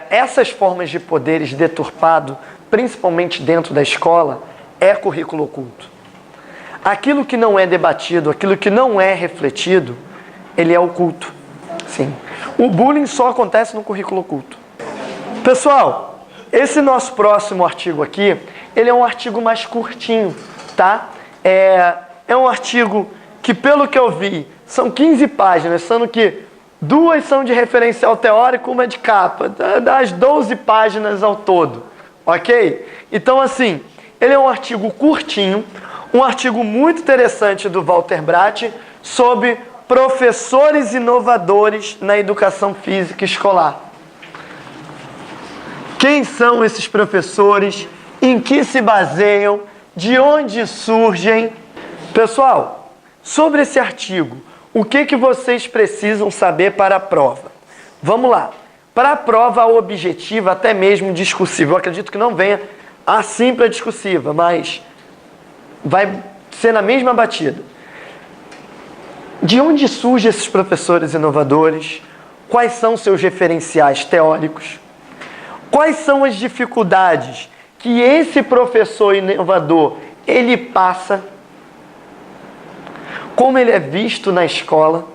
essas formas de poderes deturpado, principalmente dentro da escola, é currículo oculto. Aquilo que não é debatido, aquilo que não é refletido, ele é oculto. Sim. O bullying só acontece no currículo oculto. Pessoal, esse nosso próximo artigo aqui, ele é um artigo mais curtinho, tá? É um artigo que, pelo que eu vi, são 15 páginas, sendo que 2 são de referencial teórico, uma de capa, das 12 páginas ao todo, ok? Então, assim, ele é um artigo curtinho, um artigo muito interessante do Walter Brath sobre professores inovadores na educação física escolar. Quem são esses professores? Em que se baseiam? De onde surgem? Pessoal, sobre esse artigo, o que vocês precisam saber para a prova? Vamos lá. Para a prova objetiva, até mesmo discursiva, eu acredito que não venha assim para a discursiva, mas vai ser na mesma batida. De onde surgem esses professores inovadores? Quais são seus referenciais teóricos? Quais são as dificuldades que esse professor inovador ele passa? Como ele é visto na escola?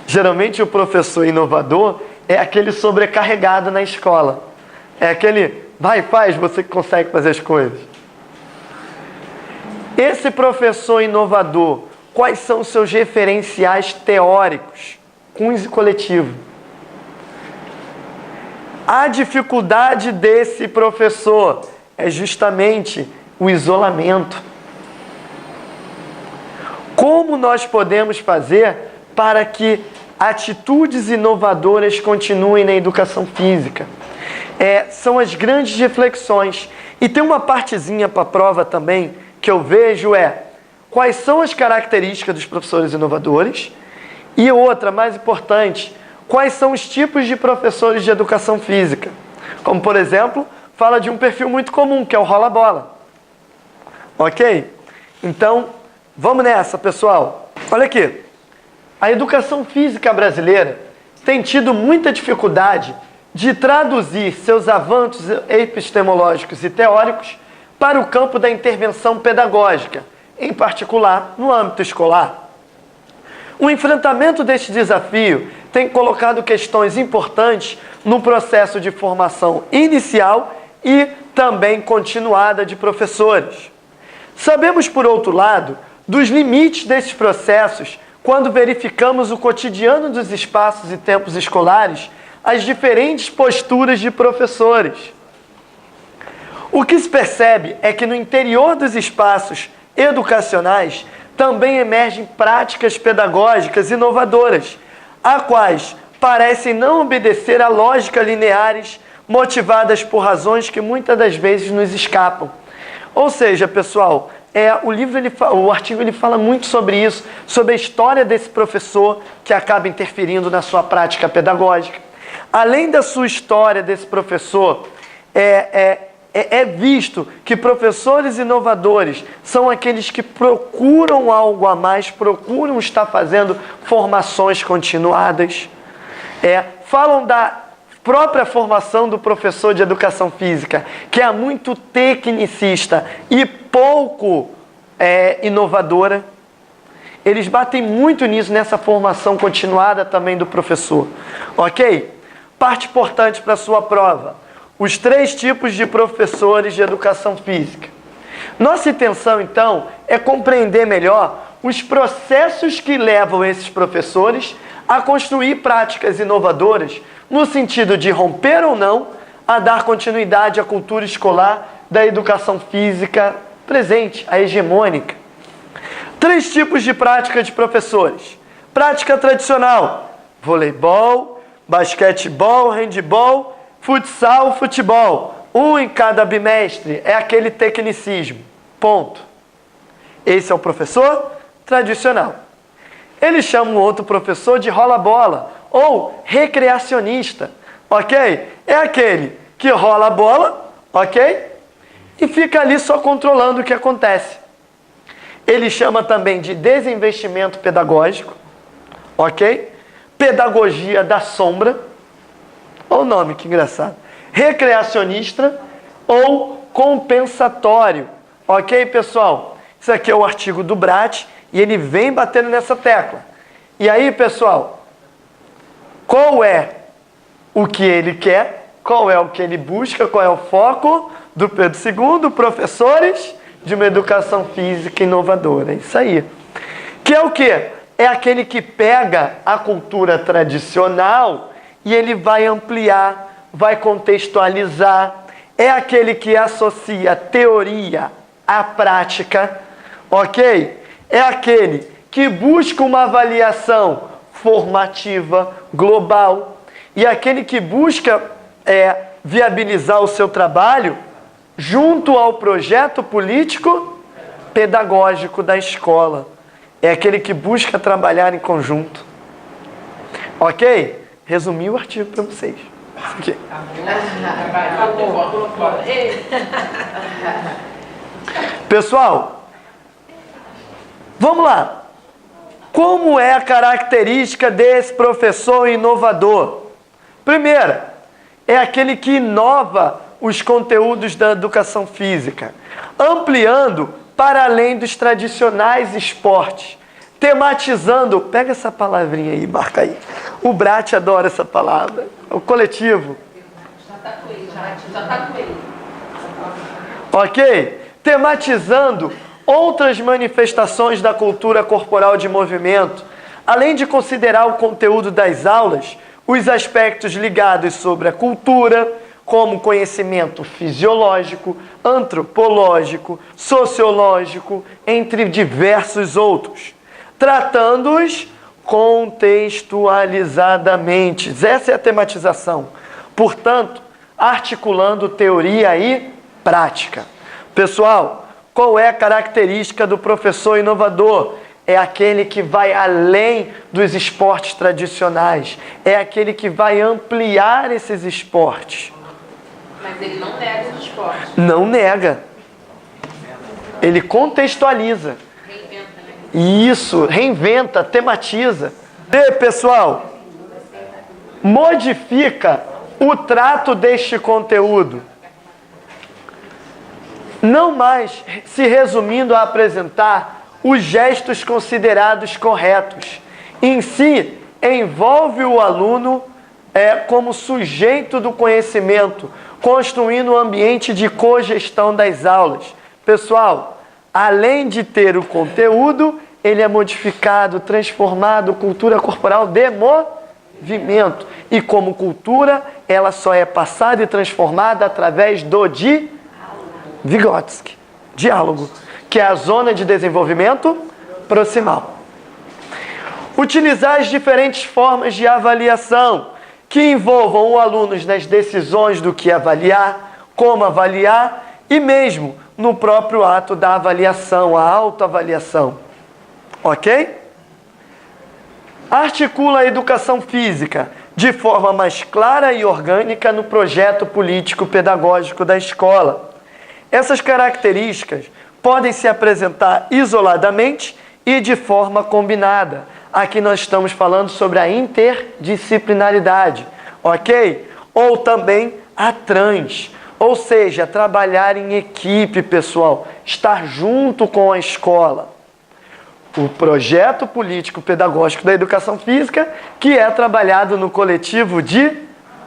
Geralmente o professor inovador é aquele sobrecarregado na escola. É aquele, vai, faz, você que consegue fazer as coisas. Esse professor inovador, quais são os seus referenciais teóricos, cunhos e coletivo? A dificuldade desse professor é justamente o isolamento. Como nós podemos fazer para que atitudes inovadoras continuem na educação física? São as grandes reflexões. E tem uma partezinha para a prova também que eu vejo quais são as características dos professores inovadores? E outra, mais importante, quais são os tipos de professores de educação física? Como, por exemplo, fala de um perfil muito comum, que é o rola-bola. Ok? Então, vamos nessa, pessoal. Olha aqui. A educação física brasileira tem tido muita dificuldade de traduzir seus avanços epistemológicos e teóricos para o campo da intervenção pedagógica, em particular no âmbito escolar. O enfrentamento deste desafio tem colocado questões importantes no processo de formação inicial e também continuada de professores. Sabemos, por outro lado, dos limites desses processos quando verificamos o cotidiano dos espaços e tempos escolares, as diferentes posturas de professores. O que se percebe é que no interior dos espaços educacionais também emergem práticas pedagógicas inovadoras, a quais parecem não obedecer a lógicas lineares motivadas por razões que muitas das vezes nos escapam. Ou seja, pessoal, o artigo ele fala muito sobre isso, sobre a história desse professor que acaba interferindo na sua prática pedagógica. Além da sua história desse professor, é visto que professores inovadores são aqueles que procuram algo a mais, procuram estar fazendo formações continuadas. Falam da própria formação do professor de educação física, que é muito tecnicista e pouco inovadora. Eles batem muito nisso, nessa formação continuada também do professor. Ok? Parte importante para a sua prova. Os 3 tipos de professores de educação física. Nossa intenção, então, é compreender melhor os processos que levam esses professores a construir práticas inovadoras no sentido de romper ou não a dar continuidade à cultura escolar da educação física presente, a hegemônica. 3 tipos de prática de professores. Prática tradicional: voleibol, basquetebol, handebol, futsal, futebol. 1 em cada bimestre, é aquele tecnicismo. Ponto. Esse é o professor tradicional. Eles chamam outro professor de rola-bola ou recreacionista, ok? É aquele que rola a bola, ok? E fica ali só controlando o que acontece. Ele chama também de desinvestimento pedagógico, ok? Pedagogia da sombra, Olha o nome, que engraçado. Recreacionista ou compensatório. Ok, pessoal? Isso aqui é o artigo do Brat e ele vem batendo nessa tecla. E aí, pessoal, qual é o que ele quer? Qual é o que ele busca? Qual é o foco do Pedro II? Professores de uma educação física inovadora. É isso aí. Que é o quê? É aquele que pega a cultura tradicional e ele vai ampliar, vai contextualizar. É aquele que associa teoria à prática, ok? É aquele que busca uma avaliação formativa, global. E aquele que busca viabilizar o seu trabalho junto ao projeto político pedagógico da escola. É aquele que busca trabalhar em conjunto. Ok? Resumi o artigo para vocês. Isso aqui. Pessoal, vamos lá. Como é a característica desse professor inovador? Primeira, é aquele que inova os conteúdos da educação física, ampliando para além dos tradicionais esportes, tematizando, pega essa palavrinha aí, marca aí. O Brat adora essa palavra, o coletivo. Já tá com ele. Ok? Tematizando outras manifestações da cultura corporal de movimento, além de considerar o conteúdo das aulas, os aspectos ligados sobre a cultura, como conhecimento fisiológico, antropológico, sociológico, entre diversos outros, tratando-os contextualizadamente. Essa é a tematização. Portanto, articulando teoria e prática. Pessoal, qual é a característica do professor inovador? É aquele que vai além dos esportes tradicionais. É aquele que vai ampliar esses esportes. Mas ele não nega os esportes. Não nega. Ele contextualiza. Reinventa, né? Isso, reinventa, tematiza. E, pessoal, modifica o trato deste conteúdo. Não mais se resumindo a apresentar os gestos considerados corretos. Em si, envolve o aluno como sujeito do conhecimento, construindo um ambiente de cogestão das aulas. Pessoal, além de ter o conteúdo, ele é modificado, transformado, cultura corporal de movimento. E como cultura, ela só é passada e transformada através do Vygotsky, diálogo, que é a zona de desenvolvimento proximal. Utilizar as diferentes formas de avaliação que envolvam o aluno nas decisões do que avaliar, como avaliar e mesmo no próprio ato da avaliação, a autoavaliação. Ok? Articula a educação física de forma mais clara e orgânica no projeto político-pedagógico da escola. Essas características podem se apresentar isoladamente e de forma combinada. Aqui nós estamos falando sobre a interdisciplinaridade, ok? Ou também a trans, ou seja, trabalhar em equipe, pessoal, estar junto com a escola. O projeto político-pedagógico da educação física, que é trabalhado no coletivo de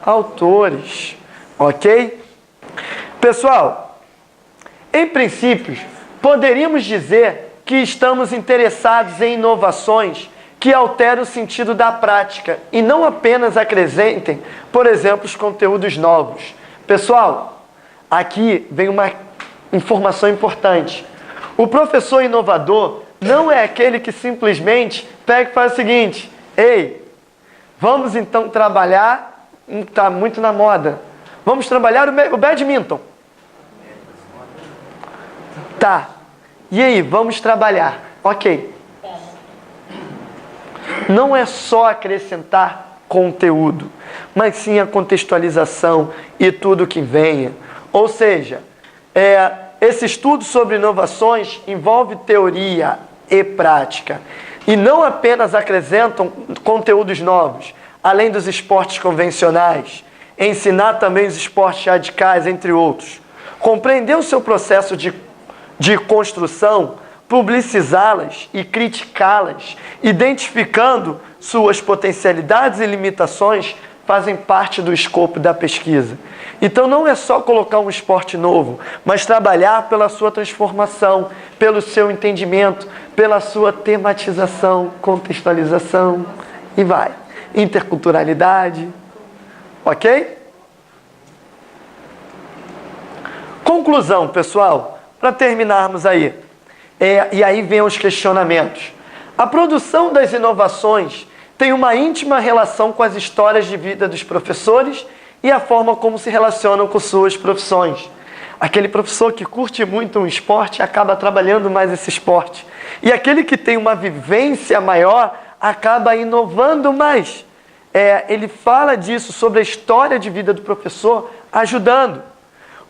autores, ok? Pessoal, em princípio, poderíamos dizer que estamos interessados em inovações que alterem o sentido da prática e não apenas acrescentem, por exemplo, os conteúdos novos. Pessoal, aqui vem uma informação importante. O professor inovador não é aquele que simplesmente pega e faz o seguinte: ei, vamos então trabalhar, está muito na moda, vamos trabalhar o badminton. Tá, e aí, vamos trabalhar. Ok. Não é só acrescentar conteúdo, mas sim a contextualização e tudo que venha. Ou seja, esse estudo sobre inovações envolve teoria e prática. E não apenas acrescentam conteúdos novos, além dos esportes convencionais. ensinar também os esportes radicais, entre outros. Compreender o seu processo de construção, publicizá-las e criticá-las, identificando suas potencialidades e limitações, fazem parte do escopo da pesquisa. Então não é só colocar um esporte novo, mas trabalhar pela sua transformação, pelo seu entendimento, pela sua tematização, contextualização e vai. Interculturalidade, ok? Conclusão, pessoal, para terminarmos aí. E aí vem os questionamentos. A produção das inovações tem uma íntima relação com as histórias de vida dos professores e a forma como se relacionam com suas profissões. Aquele professor que curte muito um esporte acaba trabalhando mais esse esporte. E aquele que tem uma vivência maior acaba inovando mais. Ele fala disso, sobre a história de vida do professor, ajudando.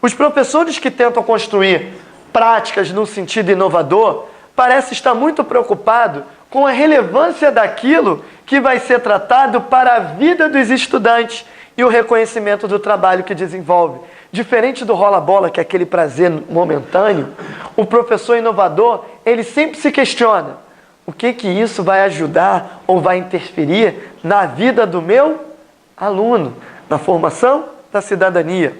Os professores que tentam construir práticas no sentido inovador parecem estar muito preocupados com a relevância daquilo que vai ser tratado para a vida dos estudantes e o reconhecimento do trabalho que desenvolve. Diferente do rola-bola, que é aquele prazer momentâneo, o professor inovador, ele sempre se questiona: o que isso vai ajudar ou vai interferir na vida do meu aluno, na formação da cidadania?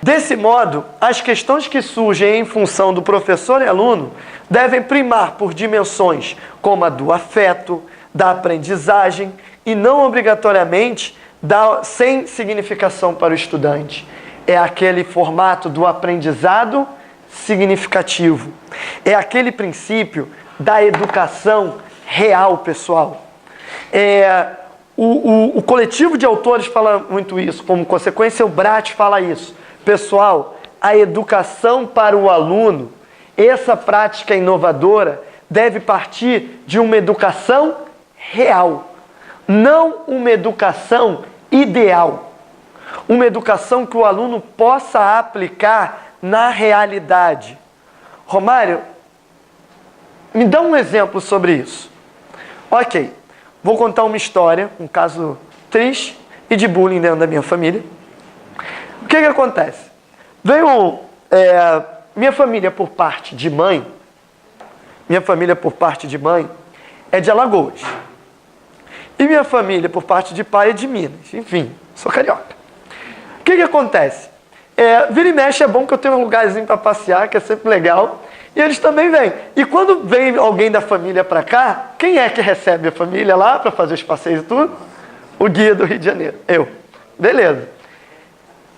Desse modo, as questões que surgem em função do professor e aluno devem primar por dimensões como a do afeto, da aprendizagem e não obrigatoriamente sem significação para o estudante. É aquele formato do aprendizado significativo. É aquele princípio da educação real, pessoal. O coletivo de autores fala muito isso, como consequência o Brat fala isso. Pessoal, a educação para o aluno, essa prática inovadora, deve partir de uma educação real, não uma educação ideal. Uma educação que o aluno possa aplicar na realidade. Romário, me dá um exemplo sobre isso. Ok, vou contar uma história, um caso triste e de bullying dentro da minha família. O que acontece? Veio minha família por parte de mãe, é de Alagoas. E minha família por parte de pai é de Minas. Enfim, sou carioca. O que acontece? Vira e mexe é bom que eu tenho um lugarzinho para passear, que é sempre legal. E eles também vêm. E quando vem alguém da família para cá, quem é que recebe a família lá para fazer os passeios e tudo? O guia do Rio de Janeiro. Eu. Beleza.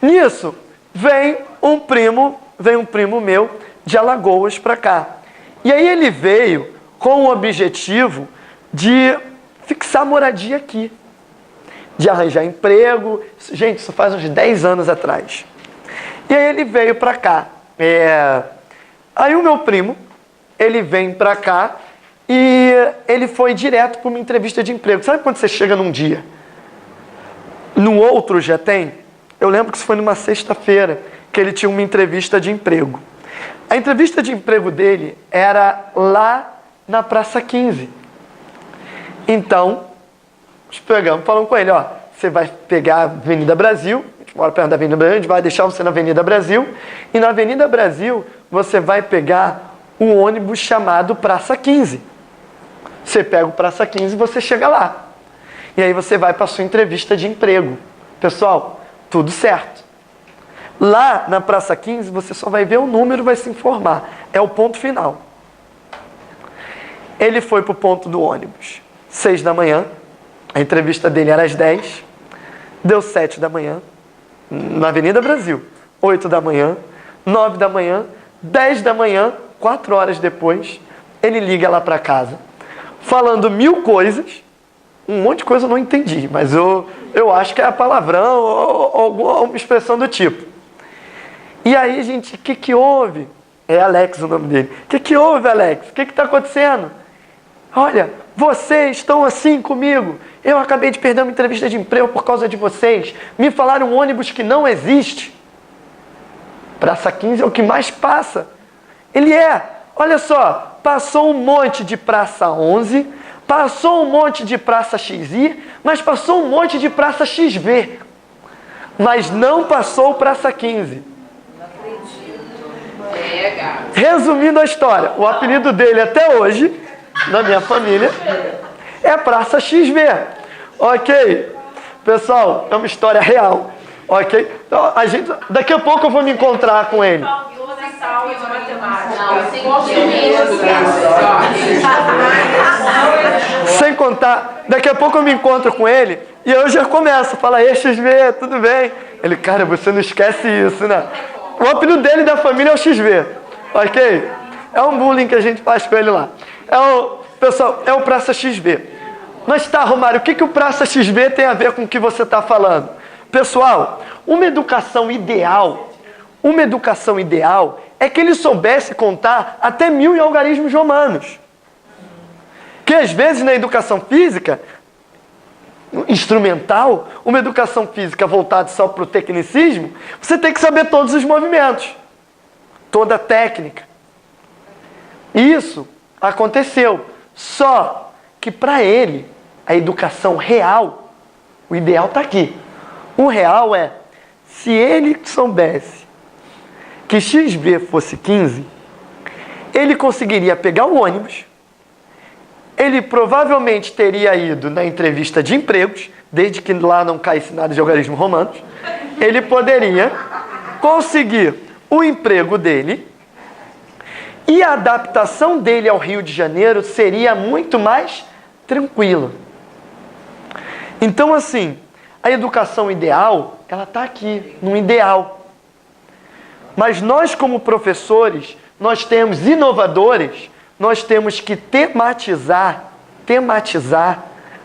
Nisso, vem um primo meu de Alagoas para cá. E aí ele veio com o objetivo de fixar moradia aqui, de arranjar emprego. Gente, isso faz uns 10 anos atrás. E aí ele veio para cá. Aí o meu primo, ele vem para cá e ele foi direto para uma entrevista de emprego. Sabe quando você chega num dia, no outro já tem? Eu lembro que isso foi numa sexta-feira, que ele tinha uma entrevista de emprego. A entrevista de emprego dele era lá na Praça 15. Então, falamos com ele, ó, você vai pegar a Avenida Brasil, a gente mora perto da Avenida Brasil, a gente vai deixar você na Avenida Brasil, e na Avenida Brasil você vai pegar um ônibus chamado Praça 15. Você pega o Praça 15 e você chega lá. E aí você vai para a sua entrevista de emprego. Pessoal, tudo certo. Lá na Praça 15 você só vai ver o número e vai se informar. É o ponto final. Ele foi para o ponto do ônibus 6 da manhã. A entrevista dele era às 10. Deu 7 da manhã. Na Avenida Brasil. 8 da manhã. 9 da manhã. 10 da manhã. 4 horas depois. Ele liga lá para casa. Falando 1000 coisas. Um monte de coisa eu não entendi. Mas eu acho que é palavrão ou alguma expressão do tipo. E aí, gente, o que houve? É Alex o nome dele. O que houve, Alex? O que está acontecendo? Olha, vocês estão assim comigo. Eu acabei de perder uma entrevista de emprego por causa de vocês. Me falaram um ônibus que não existe. Praça 15 é o que mais passa. Olha só, passou um monte de Praça 11, passou um monte de Praça XI, mas passou um monte de Praça XV. mas não passou o Praça 15. Resumindo a história, o apelido dele até hoje, na minha família, é Praça XV. Ok? Pessoal, é uma história real. Ok? Então, daqui a pouco eu vou me encontrar com ele. Sem contar, daqui a pouco eu me encontro com ele e eu já começo a falar, ei, XV, tudo bem? Ele, cara, você não esquece isso, né? O apelido dele da família é o XV, ok? É um bullying que a gente faz com ele lá. Pessoal, é o Praça XV. Mas tá, Romário, o que o Praça XV tem a ver com o que você está falando? Pessoal, uma educação ideal é que ele soubesse contar até 1000 em algarismos romanos. Que às vezes na educação física, instrumental, uma educação física voltada só para o tecnicismo, você tem que saber todos os movimentos, toda a técnica. Isso aconteceu. Só que para ele, a educação real, o ideal está aqui. O real é, se ele soubesse que XV fosse 15, ele conseguiria pegar o ônibus, ele provavelmente teria ido na entrevista de empregos, desde que lá não caísse nada de algarismos romanos, ele poderia conseguir o emprego dele e a adaptação dele ao Rio de Janeiro seria muito mais tranquila. Então, assim, a educação ideal, ela está aqui, no ideal. Mas nós, como professores, nós temos inovadores, nós temos que tematizar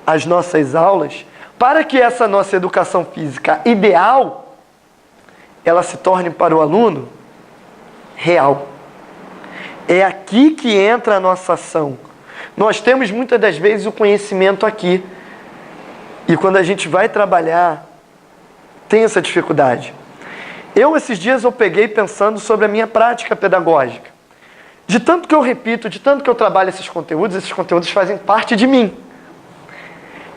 as nossas aulas para que essa nossa educação física ideal, ela se torne para o aluno real. É aqui que entra a nossa ação. Nós temos muitas das vezes o conhecimento aqui. E quando a gente vai trabalhar, tem essa dificuldade. Esses dias, eu peguei pensando sobre a minha prática pedagógica. De tanto que eu repito, de tanto que eu trabalho esses conteúdos fazem parte de mim.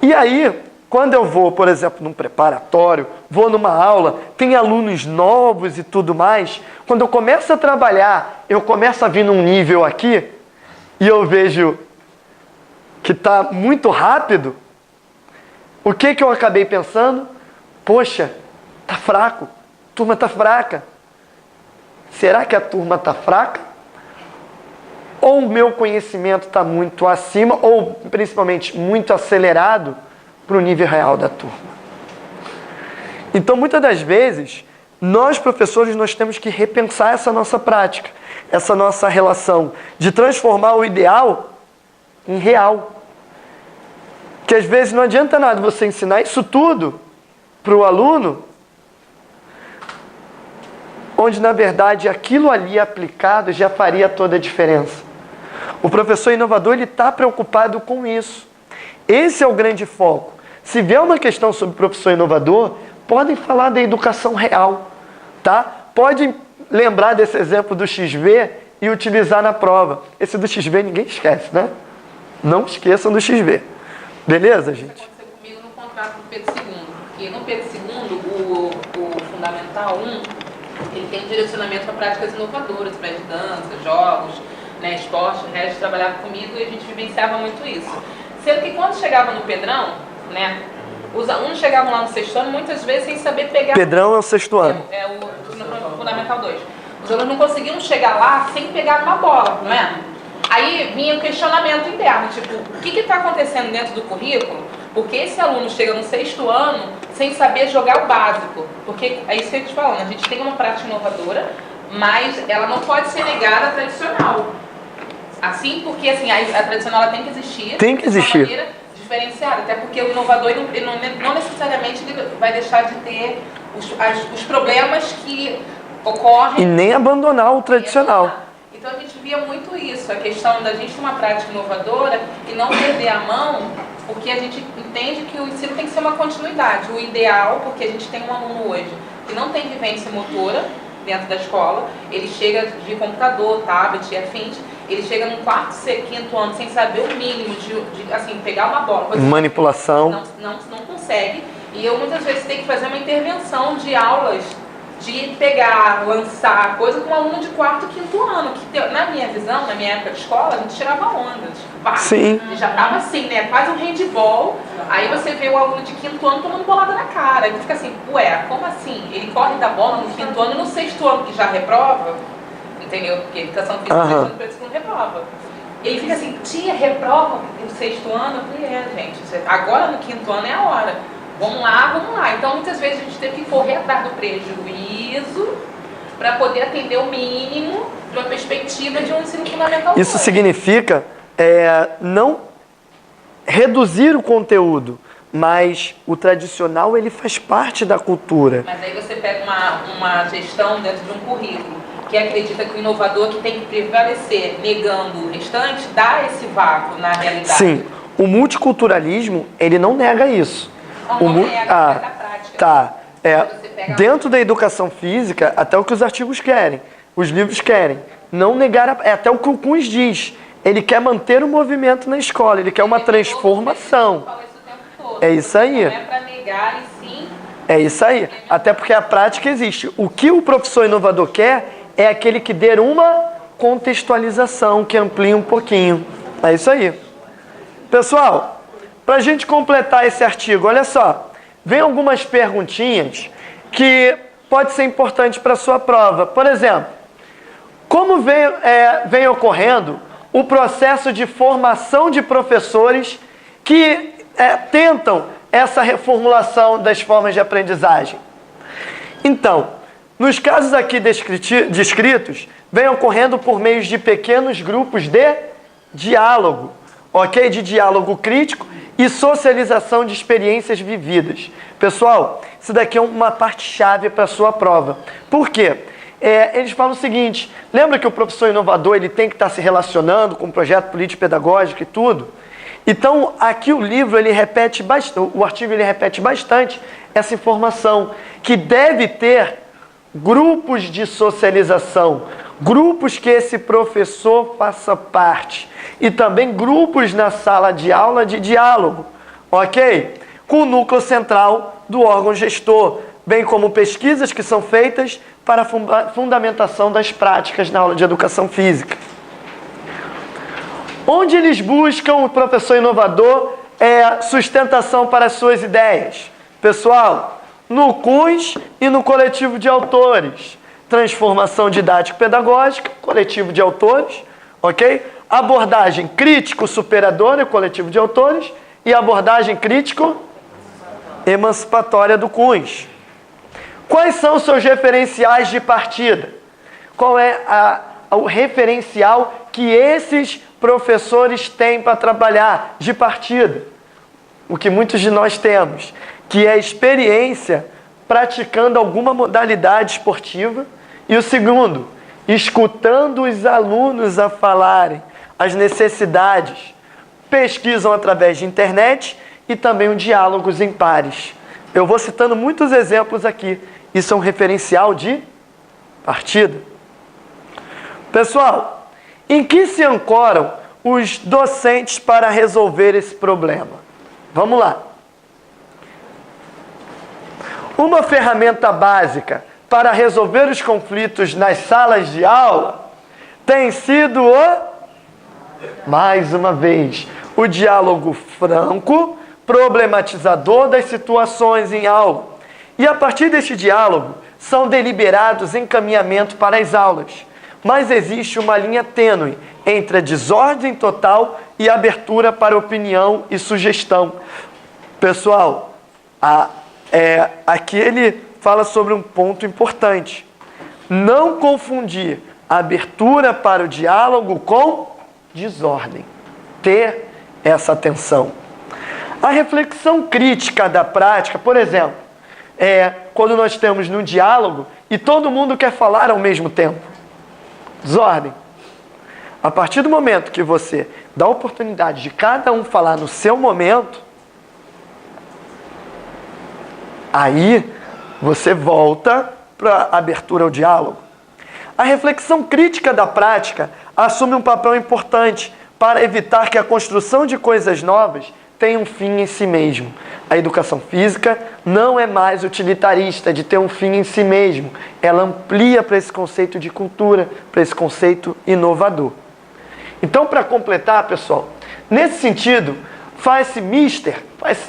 E aí, quando eu vou, por exemplo, num preparatório, vou numa aula, tem alunos novos e tudo mais, quando eu começo a trabalhar, eu começo a vir num nível aqui, e eu vejo que está muito rápido, o que eu acabei pensando? Poxa, está fraco, a turma está fraca. Será que a turma está fraca? Ou o meu conhecimento está muito acima, ou principalmente muito acelerado para o nível real da turma. Então, muitas das vezes, nós professores, nós temos que repensar essa nossa prática, essa nossa relação de transformar o ideal em real. Que às vezes não adianta nada você ensinar isso tudo para o aluno, onde na verdade aquilo ali aplicado já faria toda a diferença. O professor inovador, ele está preocupado com isso. Esse é o grande foco. Se vier uma questão sobre professor inovador, podem falar da educação real, tá? Pode lembrar desse exemplo do XV e utilizar na prova. Esse do XV ninguém esquece, né? Não esqueçam do XV. Beleza, gente? Isso aconteceu comigo no contrato do Pedro II, porque no Pedro II, o Fundamental 1, ele tem um direcionamento para práticas inovadoras, para dança, jogos, né, esporte. O Regis trabalhava comigo e a gente vivenciava muito isso. Sendo que quando chegava no Pedrão, né, os alunos chegavam lá no sexto ano, muitas vezes sem saber pegar... Pedrão é o sexto ano. É o Fundamental 2. Os alunos não conseguiam chegar lá sem pegar uma bola, não é? Aí vinha um questionamento interno, tipo, o que está acontecendo dentro do currículo? Porque esse aluno chega no sexto ano sem saber jogar o básico. Porque é isso que a gente está falando, a gente tem uma prática inovadora, mas ela não pode ser negada à tradicional. Assim, porque assim, a tradicional ela tem que existir. Tem que existir. De uma maneira diferenciada, até porque o inovador ele não necessariamente ele vai deixar de ter os problemas que ocorrem. E nem abandonar o tradicional. Então a gente via muito isso, a questão da gente ter uma prática inovadora e não perder a mão, porque a gente entende que o ensino tem que ser uma continuidade. O ideal, porque a gente tem um aluno hoje que não tem vivência motora dentro da escola, ele chega de computador, tablet e afins, ele chega no quarto, quinto ano sem saber o mínimo de assim, pegar uma bola. Manipulação. Não consegue. E eu muitas vezes tenho que fazer uma intervenção de aulas, de pegar, lançar coisa com um aluno de 4º, 5º ano, que na minha visão, na minha época de escola, a gente tirava onda, tipo, pá, Sim. e já tava assim, né, quase um handball, aí você vê o aluno de 5º ano tomando bolada na cara, e tu fica assim, ué, como assim? Ele corre da bola no 5º ano e no 6º ano que já reprova, entendeu? Porque educação física no 6º ano reprova. Ele fica assim, tia, reprova no 6º ano? Eu falei, gente, agora no 5º ano é a hora. Vamos lá. Então, muitas vezes a gente teve que correr atrás do prejuízo para poder atender o mínimo de uma perspectiva de um ensino fundamental. Isso significa não reduzir o conteúdo, mas o tradicional ele faz parte da cultura. Mas aí você pega uma gestão dentro de um currículo que acredita que o inovador que tem que prevalecer negando o restante dá esse vácuo na realidade. Sim, o multiculturalismo ele não nega isso. Não nega, mas da prática. Tá. Dentro da educação física, até o que os artigos querem, os livros querem, não negar, até o que o Kuhn diz, ele quer manter o movimento na escola, ele quer uma transformação. É isso aí. Não é para negar e sim. É isso aí, até porque a prática existe. O que o professor inovador quer é aquele que dê uma contextualização, que amplie um pouquinho. É isso aí. Pessoal, para a gente completar esse artigo, olha só, vem algumas perguntinhas que pode ser importante para a sua prova. Por exemplo, como vem ocorrendo o processo de formação de professores que tentam essa reformulação das formas de aprendizagem? Então, nos casos aqui descritos, vem ocorrendo por meio de pequenos grupos de diálogo, ok? De diálogo crítico e socialização de experiências vividas. Pessoal, isso daqui é uma parte-chave para a sua prova. Por quê? Eles falam o seguinte, lembra que o professor inovador ele tem que estar se relacionando com o projeto político-pedagógico e tudo? Então, aqui o livro, ele repete bastante, o artigo ele repete bastante essa informação, que deve ter grupos de socialização, grupos que esse professor faça parte e também grupos na sala de aula de diálogo, ok? Com o núcleo central do órgão gestor, bem como pesquisas que são feitas para a fundamentação das práticas na aula de educação física. Onde eles buscam, o professor inovador, sustentação para as suas ideias? Pessoal, no CUNS e no coletivo de autores. Transformação didático-pedagógica, coletivo de autores, ok? Abordagem crítico-superadora, coletivo de autores, e abordagem crítico-emancipatória do CUNS. Quais são os seus referenciais de partida? Qual é o referencial que esses professores têm para trabalhar de partida? O que muitos de nós temos, que é a experiência praticando alguma modalidade esportiva. E o segundo, escutando os alunos a falarem as necessidades, pesquisam através de internet e também os diálogos em pares. Eu vou citando muitos exemplos aqui. Isso é um referencial de partida. Pessoal, em que se ancoram os docentes para resolver esse problema? Vamos lá. Uma ferramenta básica para resolver os conflitos nas salas de aula tem sido mais uma vez, o diálogo franco, problematizador das situações em aula. E a partir deste diálogo, são deliberados encaminhamento para as aulas. Mas existe uma linha tênue entre a desordem total e a abertura para opinião e sugestão. Pessoal, aqui ele fala sobre um ponto importante. Não confundir abertura para o diálogo com desordem. Ter essa atenção. A reflexão crítica da prática, por exemplo, quando nós temos no diálogo e todo mundo quer falar ao mesmo tempo. Desordem. A partir do momento que você dá a oportunidade de cada um falar no seu momento, aí você volta para a abertura ao diálogo. A reflexão crítica da prática assume um papel importante para evitar que a construção de coisas novas tem um fim em si mesmo. A educação física não é mais utilitarista, de ter um fim em si mesmo. Ela amplia para esse conceito de cultura, para esse conceito inovador. Então, para completar, pessoal, nesse sentido, faz-se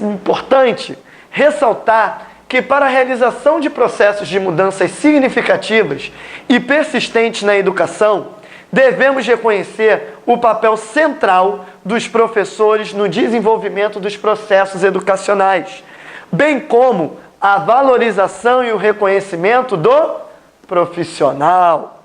importante ressaltar que para a realização de processos de mudanças significativas e persistentes na educação, devemos reconhecer o papel central dos professores no desenvolvimento dos processos educacionais, bem como a valorização e o reconhecimento do profissional.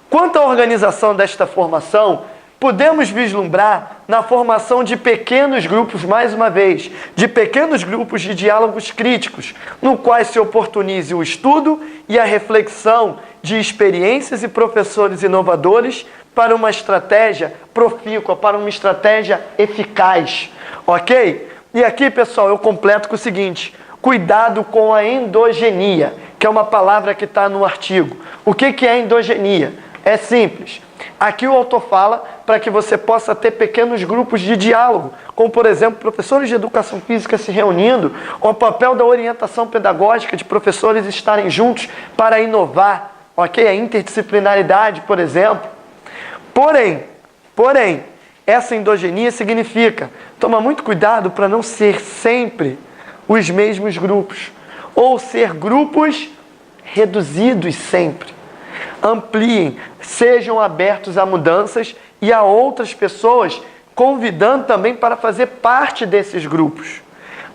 Quanto à organização desta formação, podemos vislumbrar na formação de pequenos grupos, mais uma vez, de pequenos grupos de diálogos críticos, no quais se oportunize o estudo e a reflexão de experiências e professores inovadores para uma estratégia profícua, para uma estratégia eficaz, ok? E aqui, pessoal, eu completo com o seguinte: cuidado com a endogenia, que é uma palavra que está no artigo. O que é endogenia? É simples. Aqui o autor fala para que você possa ter pequenos grupos de diálogo, como, por exemplo, professores de educação física se reunindo, ou o papel da orientação pedagógica de professores estarem juntos para inovar, ok? A interdisciplinaridade, por exemplo. Porém, essa endogenia significa, toma muito cuidado para não ser sempre os mesmos grupos, ou ser grupos reduzidos sempre. Ampliem, sejam abertos a mudanças e a outras pessoas, convidando também para fazer parte desses grupos.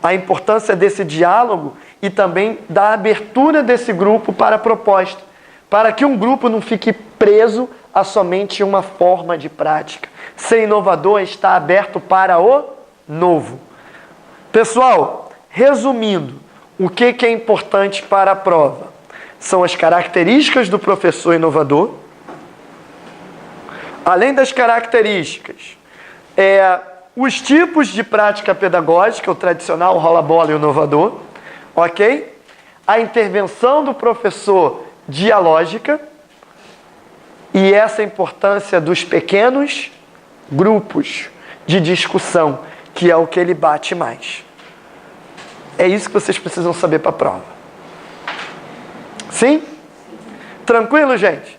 A importância desse diálogo e também da abertura desse grupo para a proposta, para que um grupo não fique preso a somente uma forma de prática. Ser inovador é estar aberto para o novo. Pessoal, resumindo, o que é importante para a prova? São as características do professor inovador. Além das características, os tipos de prática pedagógica, o tradicional, o rola-bola e o inovador, ok? A intervenção do professor dialógica e essa importância dos pequenos grupos de discussão, que é o que ele bate mais. É isso que vocês precisam saber para a prova. Sim? Tranquilo, gente?